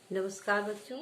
नमस्कार बच्चों।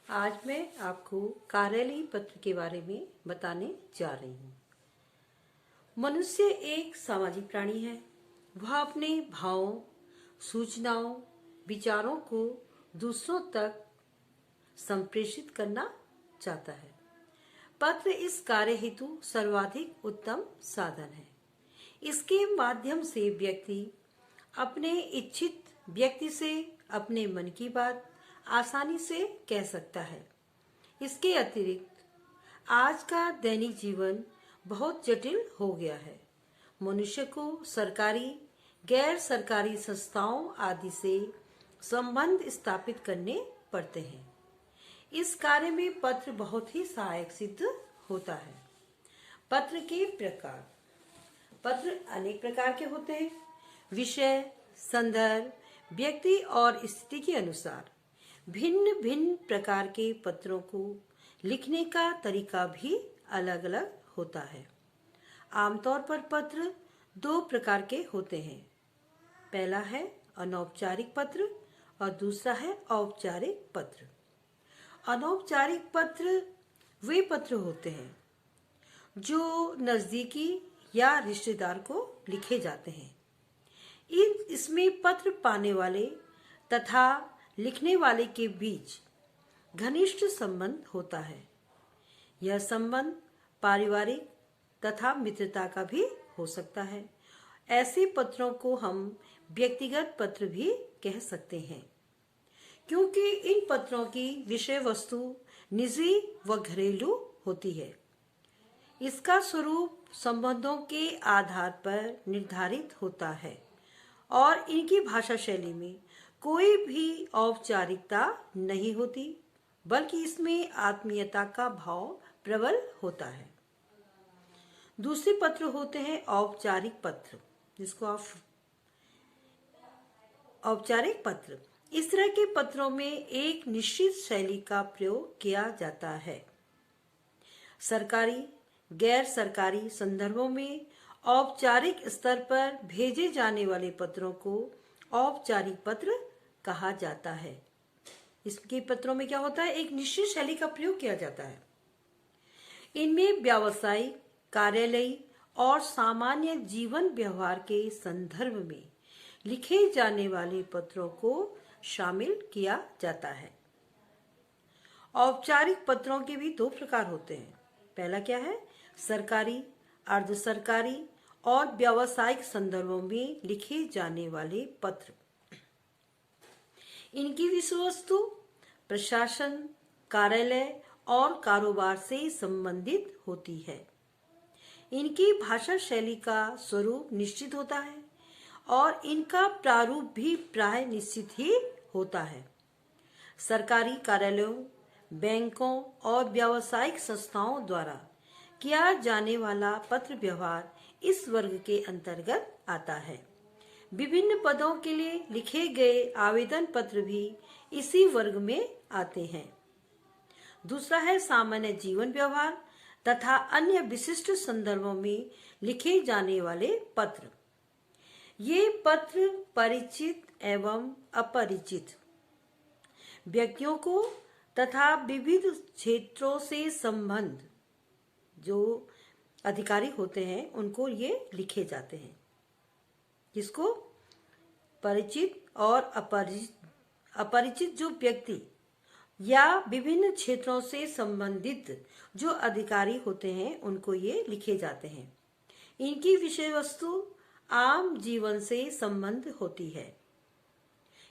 आज मैं आपको कार्यालयीय पत्र के बारे में बताने जा रही हूँ। मनुष्य एक सामाजिक प्राणी है। वह अपने भावों, सूचनाओं, विचारों को दूसरों तक संप्रेषित करना चाहता है। पत्र इस कार्य हेतु सर्वाधिक उत्तम साधन है। इसके माध्यम से व्यक्ति अपने इच्छित व्यक्ति से अपने मन की बात आसानी से कह सकता है। इसके अतिरिक्त आज का दैनिक जीवन बहुत जटिल हो गया है। मनुष्य को सरकारी, गैर सरकारी संस्थाओं आदि से संबंध स्थापित करने पड़ते हैं। इस कार्य में पत्र बहुत ही सहायक सिद्ध होता है। पत्र के प्रकार। पत्र अनेक प्रकार के होते हैं। विषय, संदर्भ, व्यक्ति और स्थिति के अनुसार भिन्न भिन्न प्रकार के पत्रों को लिखने का तरीका भी अलग अलग होता है। आमतौर पर पत्र दो प्रकार के होते हैं। पहला है अनौपचारिक पत्र और दूसरा है औपचारिक पत्र। अनौपचारिक पत्र वे पत्र होते हैं जो नजदीकी या रिश्तेदार को लिखे जाते हैं। इसमें पत्र पाने वाले तथा लिखने वाले के बीच घनिष्ठ संबंध होता है। यह संबंध पारिवारिक तथा मित्रता का भी हो सकता है। ऐसे पत्रों को हम व्यक्तिगत पत्र भी कह सकते हैं, क्योंकि इन पत्रों की विषय वस्तु निजी व घरेलू होती है। इसका स्वरूप संबंधों के आधार पर निर्धारित होता है और इनकी भाषा शैली में कोई भी औपचारिकता नहीं होती, बल्कि इसमें आत्मीयता का भाव प्रबल होता है। दूसरे पत्र होते हैं औपचारिक पत्र, जिसको आप औपचारिक पत्र। इस तरह के पत्रों में एक निश्चित शैली का प्रयोग किया जाता है। सरकारी, गैर सरकारी संदर्भों में औपचारिक स्तर पर भेजे जाने वाले पत्रों को औपचारिक पत्र कहा जाता है। इसके पत्रों में क्या होता है, एक निश्चित शैली का प्रयोग किया जाता है। इनमें व्यावसायिक, कार्यालयीय और सामान्य जीवन व्यवहार के संदर्भ में लिखे जाने वाले पत्रों को शामिल किया जाता है। औपचारिक पत्रों के भी दो प्रकार होते हैं। पहला क्या है, सरकारी, अर्ध सरकारी और व्यावसायिक संदर्भों में लिखे जाने वाले पत्र। इनकी विषय वस्तु प्रशासन, कार्यालय और कारोबार से संबंधित होती है। इनकी भाषा शैली का स्वरूप निश्चित होता है और इनका प्रारूप भी प्राय निश्चित ही होता है। सरकारी कार्यालयों, बैंकों और व्यावसायिक संस्थाओं द्वारा किया जाने वाला पत्र व्यवहार इस वर्ग के अंतर्गत आता है। विभिन्न पदों के लिए लिखे गए आवेदन पत्र भी इसी वर्ग में आते हैं। दूसरा है सामान्य जीवन व्यवहार तथा अन्य विशिष्ट संदर्भों में लिखे जाने वाले पत्र। ये पत्र परिचित एवं अपरिचित व्यक्तियों को तथा विविध क्षेत्रों से संबंध जो अधिकारी होते हैं उनको ये लिखे जाते हैं। जिसको परिचित और अपरिचित जो व्यक्ति या विभिन्न क्षेत्रों से संबंधित जो अधिकारी होते हैं उनको ये लिखे जाते हैं। इनकी विषय वस्तु आम जीवन से संबंध होती है।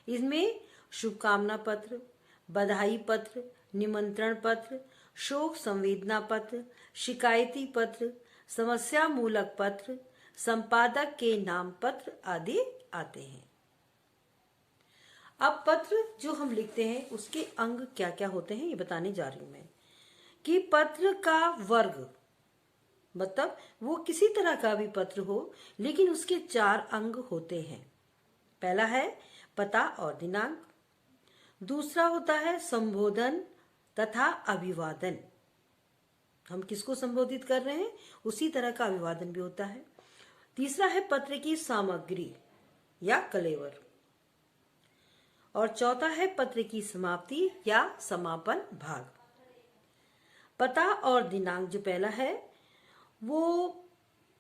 इसमें शुभकामना पत्र, बधाई पत्र, निमंत्रण पत्र, शोक संवेदना पत्र, शिकायती पत्र, समस्या मूलक पत्र, संपादक के नाम पत्र आदि आते हैं। अब पत्र जो हम लिखते हैं उसके अंग क्या क्या होते हैं ये बताने जा रही हूं मैं। कि पत्र का वर्ग मतलब वो किसी तरह का भी पत्र हो, लेकिन उसके 4 अंग होते हैं। पहला है पता और दिनांक। दूसरा होता है संबोधन तथा अभिवादन। हम किसको संबोधित कर रहे हैं उसी तरह का अभिवादन भी होता है। तीसरा है पत्र की सामग्री या कलेवर। और चौथा है पत्र की समाप्ति या समापन भाग। पता और दिनांक जो पहला है वो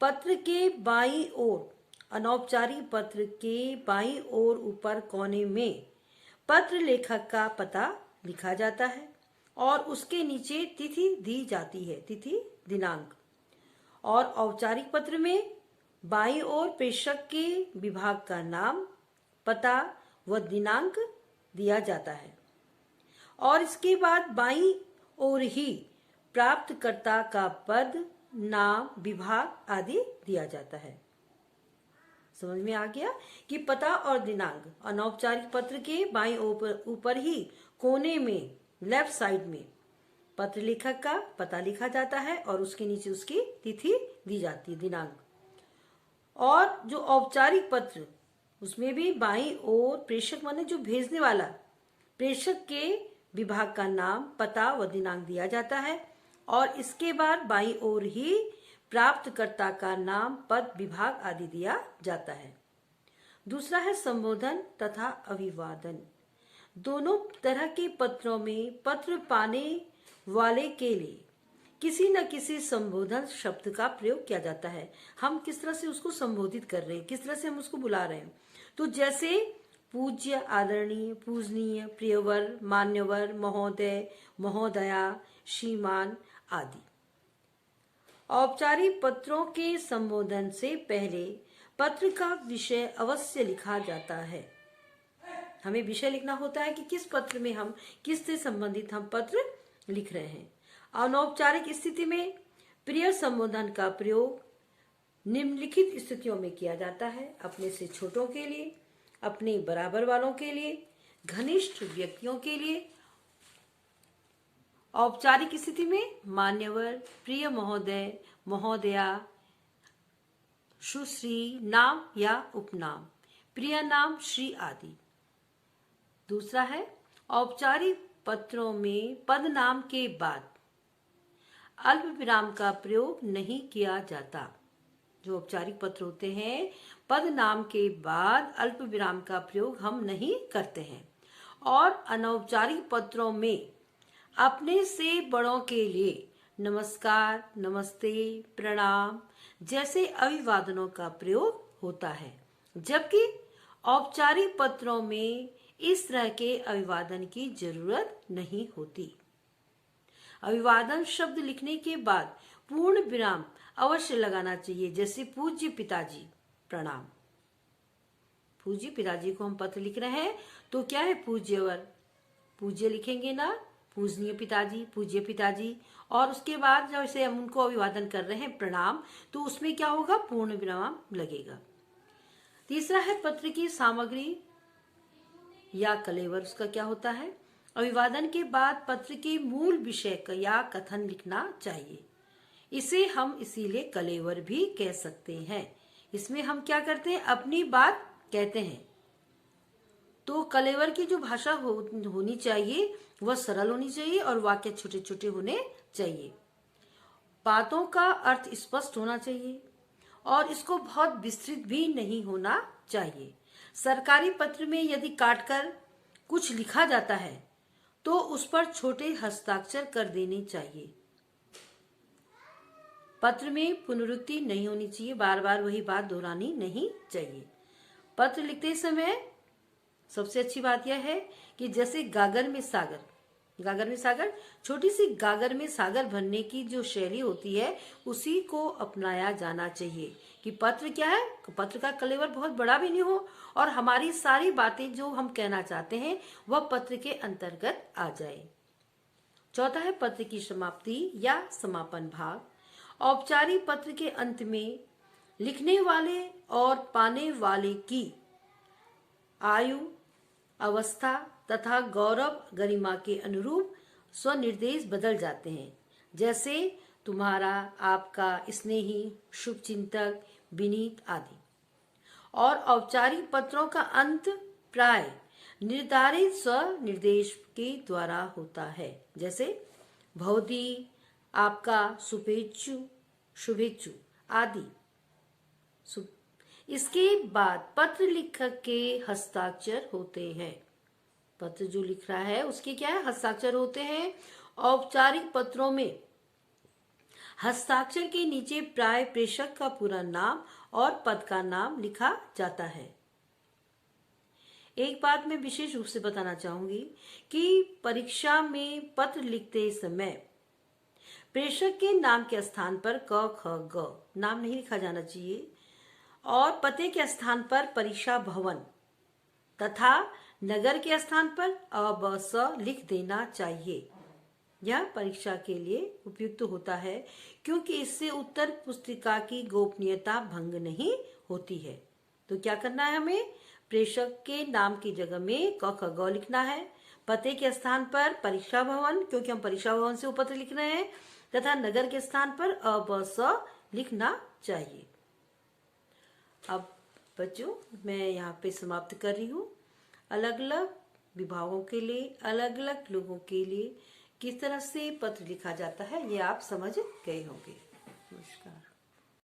पत्र के बाईं ओर, अनौपचारिक पत्र के बाईं ओर ऊपर कोने में पत्र लेखक का पता लिखा जाता है और उसके नीचे तिथि दी जाती है, तिथि दिनांक। और औपचारिक पत्र में बाईं ओर प्रेषक के विभाग का नाम, पता व दिनांक दिया जाता है और इसके बाद बाईं ओर ही प्राप्तकर्ता का पद, नाम, विभाग आदि दिया जाता है। समझ में आ गया कि पता और दिनांक अनौपचारिक पत्र के बाईं ऊपर ही कोने में लेफ्ट साइड में पत्र लेखक का पता लिखा जाता है और उसके नीचे उसकी तिथि दी जाती है, दिनांक। और जो औपचारिक पत्र उसमें भी बाईं ओर प्रेषक माने जो भेजने वाला, प्रेषक के विभाग का नाम, पता व दिनांक दिया जाता है और इसके बाद बाईं ओर ही प्राप्तकर्ता का नाम, पद, विभाग आदि दिया जाता है। दूसरा है संबोधन तथा अभिवादन। दोनों तरह के पत्रों में पत्र पाने वाले के लिए किसी न किसी संबोधन शब्द का प्रयोग किया जाता है। हम किस तरह से उसको संबोधित कर रहे हैं, किस तरह से हम उसको बुला रहे हैं। तो जैसे पूज्य, आदरणीय, पूजनीय, प्रियवर, मान्यवर, महोदय, महोदया, श्रीमान आदि। औपचारिक पत्रों के संबोधन से पहले पत्र का विषय अवश्य लिखा जाता है। हमें विषय लिखना होता है कि किस पत्र में हम किससे संबंधित हम पत्र लिख रहे हैं। अनौपचारिक स्थिति में प्रिय संबोधन का प्रयोग निम्नलिखित स्थितियों में किया जाता है: अपने से छोटों के लिए, अपने बराबर वालों के लिए, घनिष्ठ व्यक्तियों के लिए। औपचारिक स्थिति में मान्यवर, प्रिय महोदय, महोदया, सुश्री, नाम या उपनाम, प्रिय नाम, श्री आदि। दूसरा है औपचारिक पत्रों में पद नाम के बाद अल्प विराम का प्रयोग नहीं किया जाता। जो औपचारिक पत्र होते हैं, पद नाम के बाद अल्प विराम का प्रयोग हम नहीं करते हैं। और अनौपचारिक पत्रों में अपने से बड़ों के लिए नमस्कार, नमस्ते, प्रणाम जैसे अभिवादनों का प्रयोग होता है, जबकि औपचारिक पत्रों में इस तरह के अभिवादन की जरूरत नहीं होती। अभिवादन शब्द लिखने के बाद पूर्ण विराम अवश्य लगाना चाहिए, जैसे पूज्य पिताजी, प्रणाम। पूज्य पिताजी को हम पत्र लिख रहे हैं तो क्या है, पूज्यवर, पूज्य लिखेंगे ना, पूजनीय पिताजी, पूज्य पिताजी। और उसके बाद जब से हम उनको अभिवादन कर रहे हैं प्रणाम, तो उसमें क्या होगा, पूर्ण विराम लगेगा। तीसरा है पत्र की सामग्री या कलेवर, उसका क्या होता है। अभिवादन के बाद पत्र के मूल विषय या कथन लिखना चाहिए। इसे हम इसीलिए कलेवर भी कह सकते हैं। इसमें हम क्या करते हैं, अपनी बात कहते हैं। तो कलेवर की जो भाषा होनी चाहिए वह सरल होनी चाहिए और वाक्य छोटे छोटे होने चाहिए। बातों का अर्थ स्पष्ट होना चाहिए और इसको बहुत विस्तृत भी नहीं होना चाहिए। सरकारी पत्र में यदि काटकर कुछ लिखा जाता है तो उस पर छोटे हस्ताक्षर कर देने चाहिए। पत्र में पुनरुक्ति नहीं होनी चाहिए, बार बार वही बात दोहरानी नहीं चाहिए। पत्र लिखते समय सबसे अच्छी बात यह है कि जैसे गागर में सागर, गागर में सागर, छोटी सी गागर में सागर भरने की जो शैली होती है उसी को अपनाया जाना चाहिए। कि पत्र क्या है, पत्र का कलेवर बहुत बड़ा भी नहीं हो और हमारी सारी बातें जो हम कहना चाहते हैं वह पत्र के अंतर्गत आ जाए। चौथा है पत्र की समाप्ति या समापन भाग। औपचारिक पत्र के अंत में लिखने वाले और पाने वाले की आयु, अवस्था तथा गौरव गरिमा के अनुरूप स्वनिर्देश बदल जाते हैं, जैसे तुम्हारा, आपका, स्नेही, शुभचिंतक, विनीत आदि। और औपचारिक पत्रों का अंत प्राय निर्धारित स्वनिर्देश के द्वारा होता है, जैसे भवदी, आपका, शुभेच्छु, शुभेच्छु आदि। इसके बाद पत्र लेखक के हस्ताक्षर होते हैं। पत्र जो लिख रहा है उसके क्या है, हस्ताक्षर होते हैं। औपचारिक पत्रों में हस्ताक्षर के नीचे प्राय प्रेषक का पूरा नाम और पद का नाम लिखा जाता है। एक बात मैं विशेष रूप से बताना चाहूंगी कि परीक्षा में पत्र लिखते समय प्रेषक के नाम के स्थान पर क ख ग नाम नहीं लिखा जाना चाहिए और पते के स्थान पर परीक्षा भवन तथा नगर के स्थान पर अ ब स लिख देना चाहिए। यह परीक्षा के लिए उपयुक्त होता है क्योंकि इससे उत्तर पुस्तिका की गोपनीयता भंग नहीं होती है। तो क्या करना है, हमें प्रेषक के नाम की जगह में क ख ग लिखना है, पते के स्थान पर परीक्षा भवन क्योंकि हम परीक्षा भवन से उपत्र लिख रहे हैं, तथा नगर के स्थान पर अ ब स लिखना चाहिए। अब बच्चों मैं यहाँ पे समाप्त कर रही हूँ। अलग अलग विभागों के लिए, अलग अलग लोगों के लिए किस तरह से पत्र लिखा जाता है ये आप समझ गए होंगे। नमस्कार।